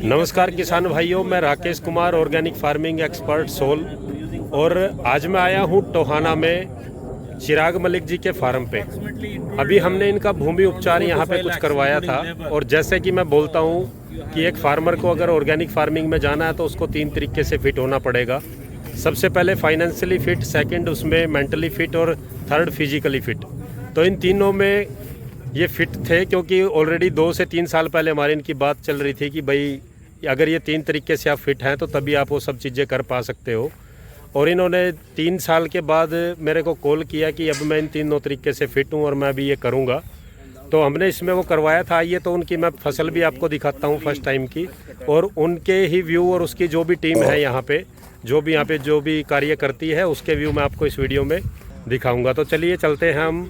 नमस्कार किसान भाइयों, मैं Rakesh Kumar, organic farming expert सोल। और आज मैं आया हूँ टोहाना में चिराग मलिक जी के फार्म पे। अभी हमने इनका भूमि उपचार यहाँ पे कुछ करवाया था। और जैसे कि मैं बोलता हूँ कि एक फार्मर को अगर ऑर्गेनिक फार्मिंग में जाना है तो उसको 3 तरीके से फिट होना पड़ेगा। सबसे पहले फाइनेंशियली फिट, सेकंड उसमें मेंटली फिट और थर्ड फिजिकली फिट। तो इन तीनों में ये फिट थे, क्योंकि ऑलरेडी 2 से 3 साल पहले हमारी इनकी बात चल रही थी कि भाई अगर ये 3 तरीके से आप फिट हैं तो तभी आप वो सब चीज़ें कर पा सकते हो। और इन्होंने 3 साल के बाद मेरे को कॉल किया कि अब मैं इन तीनों तरीके से फिट हूँ और मैं भी ये करूँगा। तो हमने इसमें वो करवाया था। आइए तो उनकी मैं फसल भी आपको दिखाता हूँ फर्स्ट टाइम की, और उनके ही व्यू और उसकी जो भी टीम है यहाँ पे जो भी कार्य करती है उसके व्यू मैं आपको इस वीडियो में दिखाऊंगा। तो चलिए चलते हैं हम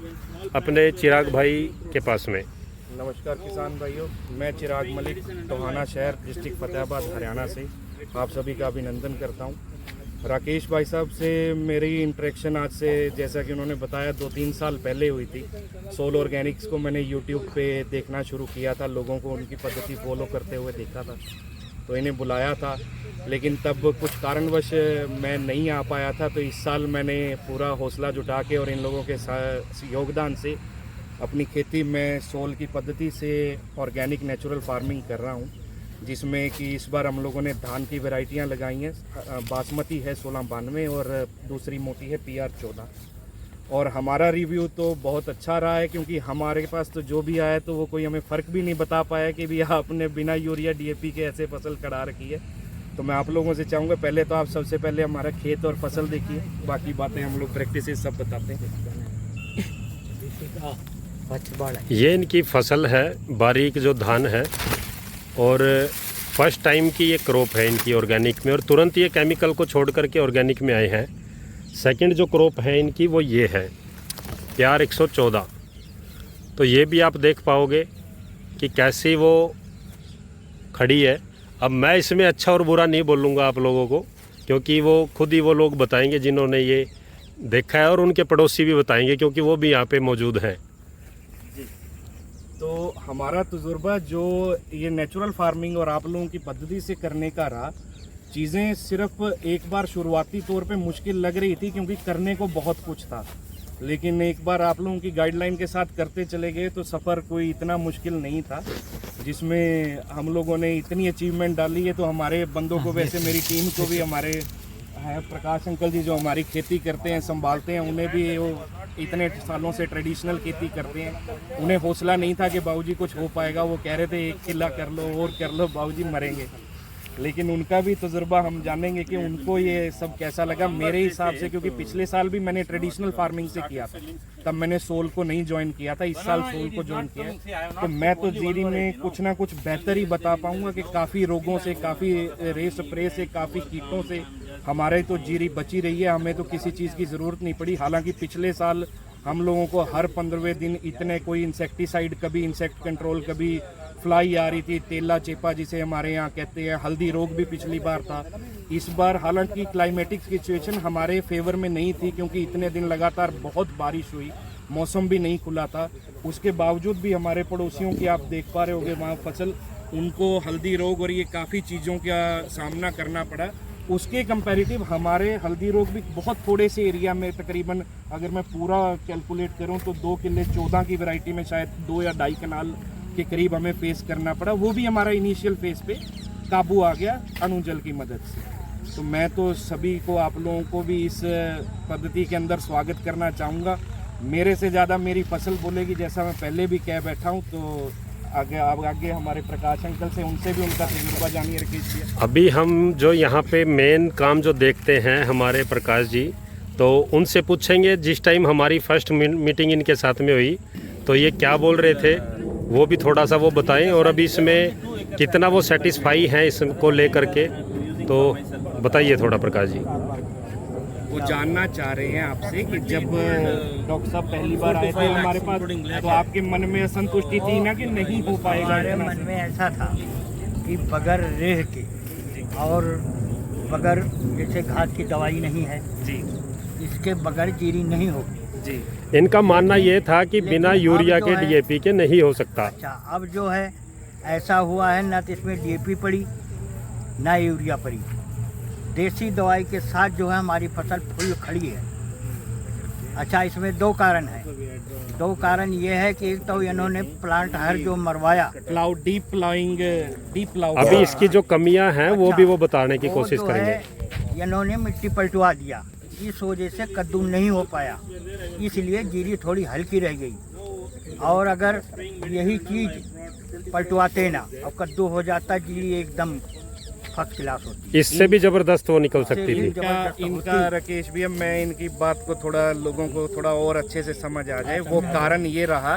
अपने चिराग भाई के पास में। नमस्कार किसान भाइयों, मैं चिराग मलिक, टोहाना शहर, डिस्ट्रिक्ट फतेहाबाद, हरियाणा से आप सभी का अभिनंदन करता हूं। राकेश भाई साहब से मेरी इंटरेक्शन आज से, जैसा कि उन्होंने बताया, 2-3 साल पहले हुई थी। सोल ऑर्गेनिक्स को मैंने यूट्यूब पे देखना शुरू किया था, लोगों को उनकी पद्धति फॉलो करते हुए देखा था, तो इन्हें बुलाया था। लेकिन तब कुछ कारणवश मैं नहीं आ पाया था। तो इस साल मैंने पूरा हौसला जुटा के और इन लोगों के योगदान से अपनी खेती में सोल की पद्धति से ऑर्गेनिक नेचुरल फार्मिंग कर रहा हूँ, जिसमें कि इस बार हम लोगों ने धान की वैरायटियाँ लगाई हैं। बासमती है 1692 और दूसरी मोटी है PR 14। और हमारा रिव्यू तो बहुत अच्छा रहा है, क्योंकि हमारे पास तो जो भी आया तो वो कोई हमें फ़र्क भी नहीं बता पाया कि भी आपने बिना यूरिया DAP के ऐसे फसल करा रखी है। तो मैं आप लोगों से चाहूँगा, पहले तो आप सबसे पहले हमारा खेत और फसल देखिए, बाकी बातें हम लोग प्रैक्टिस सब बताते हैं। ये इनकी फसल है, बारीक जो धान है, और फर्स्ट टाइम की ये क्रॉप है इनकी ऑर्गेनिक में, और तुरंत ये केमिकल को छोड़ करके ऑर्गेनिक में आए हैं। सेकंड जो क्रॉप है इनकी वो ये है PR 114। तो ये भी आप देख पाओगे कि कैसी वो खड़ी है। अब मैं इसमें अच्छा और बुरा नहीं बोलूँगा आप लोगों को, क्योंकि वो खुद ही वो लोग बताएंगे जिन्होंने ये देखा है, और उनके पड़ोसी भी बताएंगे क्योंकि वो भी यहाँ पे मौजूद हैं। तो हमारा तजुर्बा जो ये नेचुरल फार्मिंग और आप लोगों की पद्धति से करने का रहा, चीज़ें सिर्फ एक बार शुरुआती तौर पे मुश्किल लग रही थी, क्योंकि करने को बहुत कुछ था। लेकिन एक बार आप लोगों की गाइडलाइन के साथ करते चले गए तो सफ़र कोई इतना मुश्किल नहीं था, जिसमें हम लोगों ने इतनी अचीवमेंट डाली है। तो हमारे बंदों को, वैसे मेरी टीम को भी, हमारे हैं प्रकाश अंकल जी जो हमारी खेती करते हैं, संभालते हैं, उन्हें भी वो इतने सालों से ट्रेडिशनल खेती करते हैं, उन्हें हौसला नहीं था कि बाबूजी कुछ हो पाएगा। वो कह रहे थे 1 किला कर लो और कर लो, बाबूजी मरेंगे। लेकिन उनका भी तजुर्बा हम जानेंगे कि उनको ये सब कैसा लगा। मेरे हिसाब से, क्योंकि पिछले साल भी मैंने ट्रेडिशनल फार्मिंग से किया था, तब मैंने सोल को नहीं ज्वाइन किया था, इस साल सोल को ज्वाइन किया है। तो मैं तो जीरी में कुछ ना कुछ बेहतर ही बता पाऊंगा कि काफ़ी रोगों से, काफ़ी रे स्प्रे से, काफ़ी कीटों से हमारे तो जीरी बची रही है। हमें तो किसी चीज़ की ज़रूरत नहीं पड़ी। हालांकि पिछले साल हम लोगों को हर 15वें दिन इतने कोई इंसेक्टिसाइड, कभी इंसेक्ट कंट्रोल, कभी फ्लाई आ रही थी, तेला चेपा जिसे हमारे यहाँ कहते हैं, हल्दी रोग भी पिछली बार था। इस बार हालांकि क्लाइमेटिक सिचुएशन हमारे फेवर में नहीं थी, क्योंकि इतने दिन लगातार बहुत बारिश हुई, मौसम भी नहीं खुला था। उसके बावजूद भी हमारे पड़ोसियों की आप देख पा रहे होंगे वहाँ फसल, उनको हल्दी रोग और ये काफ़ी चीज़ों का सामना करना पड़ा। उसके कंपैरेटिव हमारे हल्दी रोग भी बहुत थोड़े से एरिया में, तकरीबन अगर मैं पूरा कैलकुलेट करूं तो 2 किले 14 की वैरायटी में शायद 2 या 2.5 कनाल के करीब हमें फेस करना पड़ा। वो भी हमारा इनिशियल फेस पे काबू आ गया अनुजल की मदद से। तो मैं तो सभी को, आप लोगों को भी इस पद्धति के अंदर स्वागत करना चाहूँगा। मेरे से ज़्यादा मेरी फसल बोलेगी, जैसा मैं पहले भी कह बैठा हूँ। तो आगे हमारे प्रकाश अंकल से, उनसे भी उनका तजुर्बा जानिए रखिए। अभी हम जो यहाँ पे मेन काम जो देखते हैं हमारे प्रकाश जी, तो उनसे पूछेंगे जिस टाइम हमारी फर्स्ट मीटिंग इनके साथ में हुई तो ये क्या बोल रहे थे, वो भी थोड़ा सा वो बताएं, और अभी इसमें कितना वो सेटिस्फाई हैं इसको लेकर के, तो बताइए थोड़ा प्रकाश जी। वो जानना चाह रहे हैं आपसे कि जब डॉक्टर साहब पहली बार आए थे हमारे पास, तो आपके मन में असंतुष्टि थी ना कि नहीं हो पाएगा? हमारे मन में ऐसा था कि बगैर रेह के और बगैर जैसे घास की दवाई नहीं है जी, इसके बगैर जीरी नहीं होगी जी। इनका मानना ये था कि बिना यूरिया के DAP के नहीं हो सकता। अच्छा, अब जो है ऐसा हुआ है ना तो इसमें डीएपी पड़ी ना यूरिया पड़ी। देसी दवाई के साथ जो है हमारी फसल फुल खड़ी है। अच्छा, इसमें दो कारण हैं। दो कारण ये है कि एक तो इन्होंने प्लांट हर जो मरवाया, डीप प्लाउ। अभी इसकी जो कमियां हैं वो भी वो बताने की वो कोशिश जो करेंगे। है, इन्होंने मिट्टी पलटवा दिया, इस वजह से कद्दू नहीं हो पाया, इसलिए जीरी थोड़ी हल्की रह गई। और अगर यही चीज पलटवाते ना और कद्दू हो जाता, जीरी एकदम फर्स्ट क्लास होती। इससे भी जबरदस्त वो निकल सकती थी। इनका राकेश भैया, मैं इनकी बात को थोड़ा लोगों को थोड़ा और अच्छे से समझ आ जाए। वो कारण ये रहा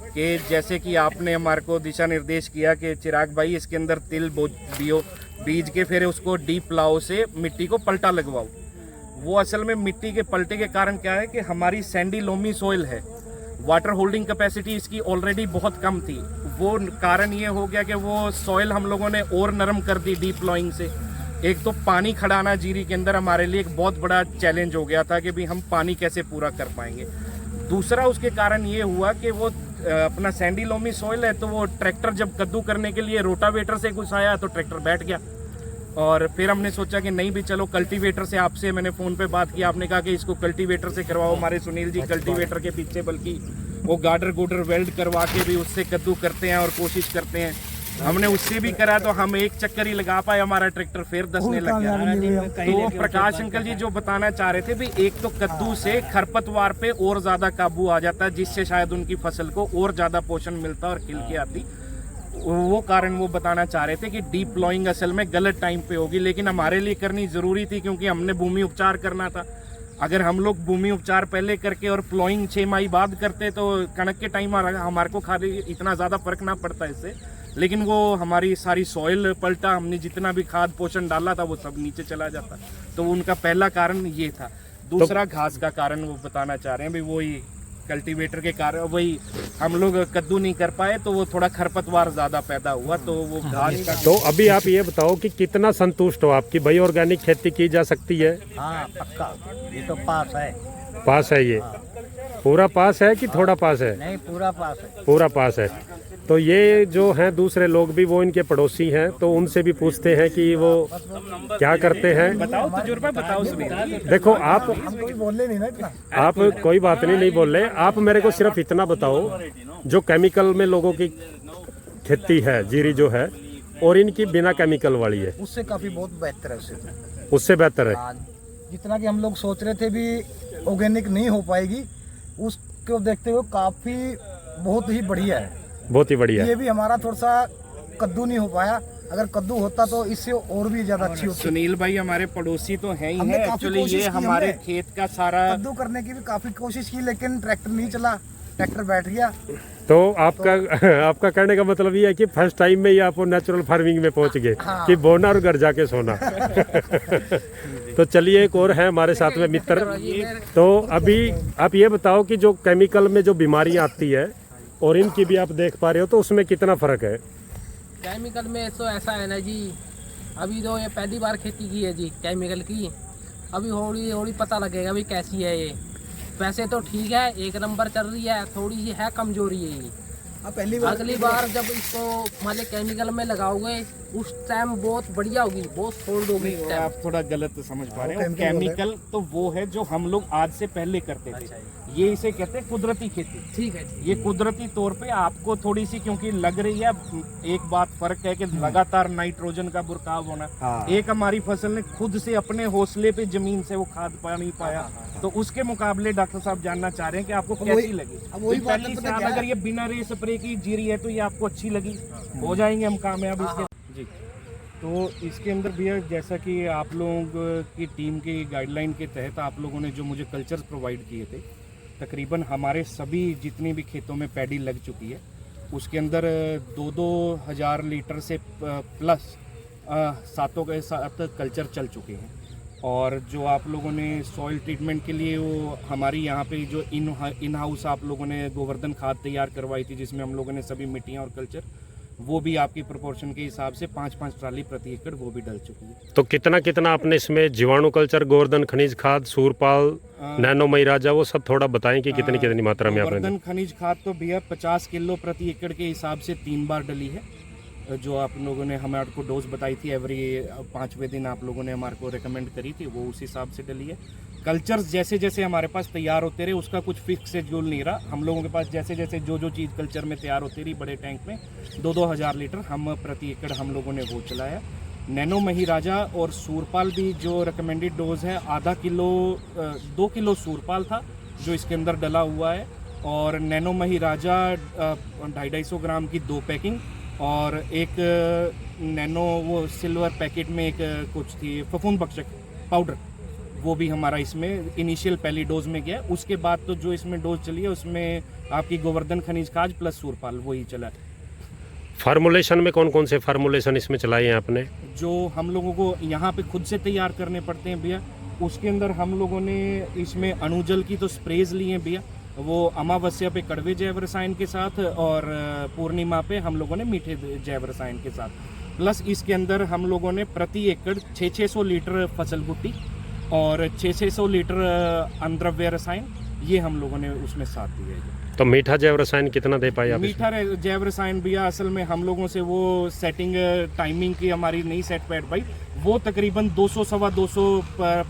कि जैसे कि आपने हमारे को दिशा निर्देश किया कि चिराग भाई इसके अंदर तिल बीज के फिर उसको डीप प्लाउ से मिट्टी को पलटा लगवाओ। वो असल में मिट्टी के पलटे के कारण क्या है कि हमारी सैंडी लोमी सॉइल है, वाटर होल्डिंग कैपेसिटी इसकी ऑलरेडी बहुत कम थी। वो कारण ये हो गया कि वो सॉइल हम लोगों ने और नरम कर दी डीप प्लॉइंग से। एक तो पानी खड़ाना जीरी के अंदर हमारे लिए एक बहुत बड़ा चैलेंज हो गया था कि भाई हम पानी कैसे पूरा कर पाएंगे। दूसरा उसके कारण ये हुआ कि वो अपना सैंडी लोमी सॉइल है, तो वो ट्रैक्टर जब कद्दू करने के लिए रोटावेटर से घुसाया तो ट्रैक्टर बैठ गया। और फिर हमने सोचा कि नहीं भी चलो कल्टीवेटर से, आपसे मैंने फ़ोन पे बात की, आपने कहा कि इसको कल्टीवेटर से करवाओ। हमारे सुनील जी कल्टीवेटर के पीछे बल्कि वो गार्डर गुडर वेल्ड करवा के भी उससे कद्दू करते हैं और कोशिश करते हैं। हमने उससे भी करा तो हम एक चक्कर ही लगा पाए, हमारा ट्रैक्टर फिर दसने लग गया। तो प्रकाश अंकल जी जो बताना चाह रहे थे भी, एक तो कद्दू से खरपतवार पे और ज़्यादा काबू आ जाता है, जिससे शायद उनकी फसल को और ज़्यादा पोषण मिलता और खिल के आती। वो कारण वो बताना चाह रहे थे कि डीप प्लॉइंग असल में गलत टाइम पे होगी, लेकिन हमारे लिए करनी ज़रूरी थी क्योंकि हमने भूमि उपचार करना था। अगर हम लोग भूमि उपचार पहले करके और प्लॉइंग 6 माह बाद करते तो कणक के टाइम हमारे को खाली इतना ज़्यादा फर्क ना पड़ता इससे। लेकिन वो हमारी सारी सॉइल पलटा, हमने जितना भी खाद पोषण डाला था वो सब नीचे चला जाता। तो उनका पहला कारण ये था। दूसरा घास का कारण वो बताना चाह रहे हैं भाई, वही कल्टीवेटर के कारण वही हम लोग कद्दू नहीं कर पाए, तो वो थोड़ा खरपतवार ज़्यादा पैदा हुआ, तो वो घास का। तो अभी आप ये बताओ कि कितना संतुष्ट हो आपकी भाई, ऑर्गेनिक खेती की जा सकती है? हाँ पक्का, ये तो पास है। पास है ये? पूरा पास है कि थोड़ा पास है? नहीं, पूरा पास है। पूरा पास है। तो ये जो हैं दूसरे लोग भी, वो इनके पड़ोसी हैं, तो उनसे भी पूछते हैं कि वो क्या करते हैं। बताओ तजुर्बा बताओ सुनील। देखो आप बोलने नहीं ना इतना। आप कोई बात नहीं बोल रहे, आप मेरे को सिर्फ इतना बताओ, जो केमिकल में लोगों की खेती है जीरी जो है, और इनकी बिना केमिकल वाली है, उससे काफी बहुत बेहतर है। उससे बेहतर है। जितना कि हम लोग सोच रहे थे भी ऑर्गेनिक नहीं हो पाएगी, उसको देखते हुए काफी बहुत ही बढ़िया है। बहुत ही बढ़िया। ये भी हमारा थोड़ा सा कद्दू नहीं हो पाया, अगर कद्दू होता तो इससे और भी ज्यादा अच्छी होती। सुनील भाई हमारे पड़ोसी तो हैं ही है, एक्चुअली ये हमारे खेत का सारा कद्दू करने की भी काफी कोशिश की, लेकिन ट्रैक्टर नहीं चला, ट्रैक्टर बैठ गया। तो आपका कहने का मतलब ये है कि फर्स्ट टाइम में ही आप नेचुरल फार्मिंग में पहुंच गए। हाँ। कि बोना और घर जाके सोना। तो चलिए, एक और है हमारे साथ में मित्र। तो अभी आप ये बताओ कि जो केमिकल में जो बीमारियां आती है और इनकी भी आप देख पा रहे हो, तो उसमें कितना फर्क है? केमिकल में तो ऐसा है ना जी, अभी तो ये पहली बार खेती की है जी केमिकल की, अभी हौली हौली पता लगेगा भी कैसी है ये। वैसे तो ठीक है, एक नंबर चल रही है, थोड़ी सी है कमजोरी है ये। अगली बार जब इसको मतलब केमिकल में लगाओगे उस टाइम बहुत बढ़िया होगी, बहुत फोल्ड होगी। आप थोड़ा गलत समझ पा रहे हो। केमिकल तो वो है जो हम लोग आज से पहले करते थे। ये इसे कहते हैं कुदरती खेती। ठीक है। ये कुदरती तौर पे आपको थोड़ी सी क्योंकि लग रही है, एक बात फर्क है कि लगातार नाइट्रोजन का बुरकाव होना। एक हमारी फसल ने खुद से अपने हौसले पे जमीन से वो खाद पानी पाया, तो उसके मुकाबले डॉक्टर साहब जानना चाह रहे हैं कि आपको कैसी लगी। पहली साल अगर ये बिना रे स्प्रे की जीरी है तो ये आपको अच्छी लगी, हो जाएंगे हम कामयाब इसके। जी, तो इसके अंदर भैया जैसा कि आप लोगों की टीम की गाइडलाइन के तहत आप लोगों ने जो मुझे कल्चर्स प्रोवाइड किए थे, तकरीबन हमारे सभी जितनी भी खेतों में पैडी लग चुकी है उसके अंदर 2-2 हज़ार लीटर से प्लस सातों के साथ कल्चर चल चुके हैं। और जो आप लोगों ने सॉइल ट्रीटमेंट के लिए वो हमारी यहाँ पे जो इन हाउस आप लोगों ने गोवर्धन खाद तैयार करवाई थी, जिसमें हम लोगों ने सभी मिट्टियाँ और कल्चर, वो भी आपकी प्रोपोर्शन के हिसाब से 5-5 ट्राली प्रति एकड़ वो भी डल चुकी है। तो कितना आपने इसमें जीवाणु कल्चर, गोवर्धन खनिज खाद, सूरपाल, नैनो मई राजा, वो सब थोड़ा बताएं कि कितनी मात्रा में आपने? गोवर्धन खनिज खाद तो भैया 50 किलो प्रति एकड़ के हिसाब से 3 बार डली है। जो आप लोगों ने हमारे को डोज बताई थी एवरी 5वें दिन आप लोगों ने हमारे को रिकमेंड करी थी, वो उस हिसाब से डली है। कल्चर्स जैसे जैसे हमारे पास तैयार होते रहे उसका कुछ फिक्स शेड्यूल नहीं रहा। हम लोगों के पास जैसे जैसे जो चीज़ कल्चर में तैयार होती रही बड़े टैंक में 2-2 हज़ार लीटर हम प्रति एकड़ हम लोगों ने वो चलाया। नैनो महिराजा और सूरपाल भी जो रिकमेंडेड डोज है, आधा किलो 2 किलो सूरपाल था जो इसके अंदर डला हुआ है, और नैनो महिराजा 250 ग्राम की 2 पैकिंग, और एक नैनो वो सिल्वर पैकेट में एक कुछ थी फफूंद भक्षक पाउडर, वो भी हमारा इसमें इनिशियल पहली डोज में गया। उसके बाद तो जो इसमें डोज चली है उसमें आपकी गोवर्धन खनिज खाद प्लस सूरपाल वही चला है। फार्मूलेशन में कौन कौन से फार्मूलेशन इसमें चलाए हैं आपने? जो हम लोगों को यहाँ पे खुद से तैयार करने पड़ते हैं भैया, उसके अंदर हम लोगों ने इसमें अणुजल की तो स्प्रेज लिए हैं भैया, वो अमावस्या पे कड़वे जैव रसायन के साथ और पूर्णिमा पे हम लोगों ने मीठे जैव रसायन के साथ, प्लस इसके अंदर हम लोगों ने प्रति एकड़ 600 लीटर फसल गुट्टी और 600 लीटर अनद्रव्य रसायन, ये हम लोगों ने उसमें साथ दिए हैं। तो मीठा जैव रसायन कितना दे पाए आप? मीठा जैव रसायन भैया असल में हम लोगों से वो सेटिंग टाइमिंग की हमारी नहीं सेट पैट भाई, वो तकरीबन 200-250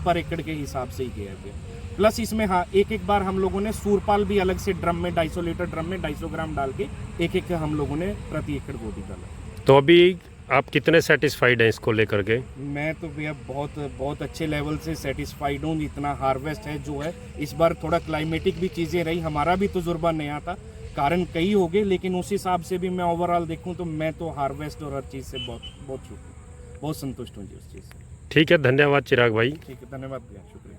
पर एकड़ के हिसाब से ही किया है। प्लस इसमें हाँ एक बार हम लोगों ने सूरपाल भी अलग से ड्रम में 250 लीटर ड्रम में 250 ग्राम डाल के एक हम लोगों ने प्रति एकड़ वो भी डाला। तो अभी आप कितने सेटिस्फाइड हैं इसको लेकर के? मैं तो भैया बहुत अच्छे लेवल से सेटिस्फाइड हूँ। इतना हार्वेस्ट है जो है, इस बार थोड़ा क्लाइमेटिक भी चीज़ें रही, हमारा भी तजुर्बा नया था, कारण कई हो गए, लेकिन उस हिसाब से भी मैं ओवरऑल देखूँ तो मैं तो हार्वेस्ट और हर चीज़ से बहुत संतुष्ट हूँ जी उस चीज़ से। ठीक है, धन्यवाद चिराग भाई। ठीक है, धन्यवाद भैया, शुक्रिया।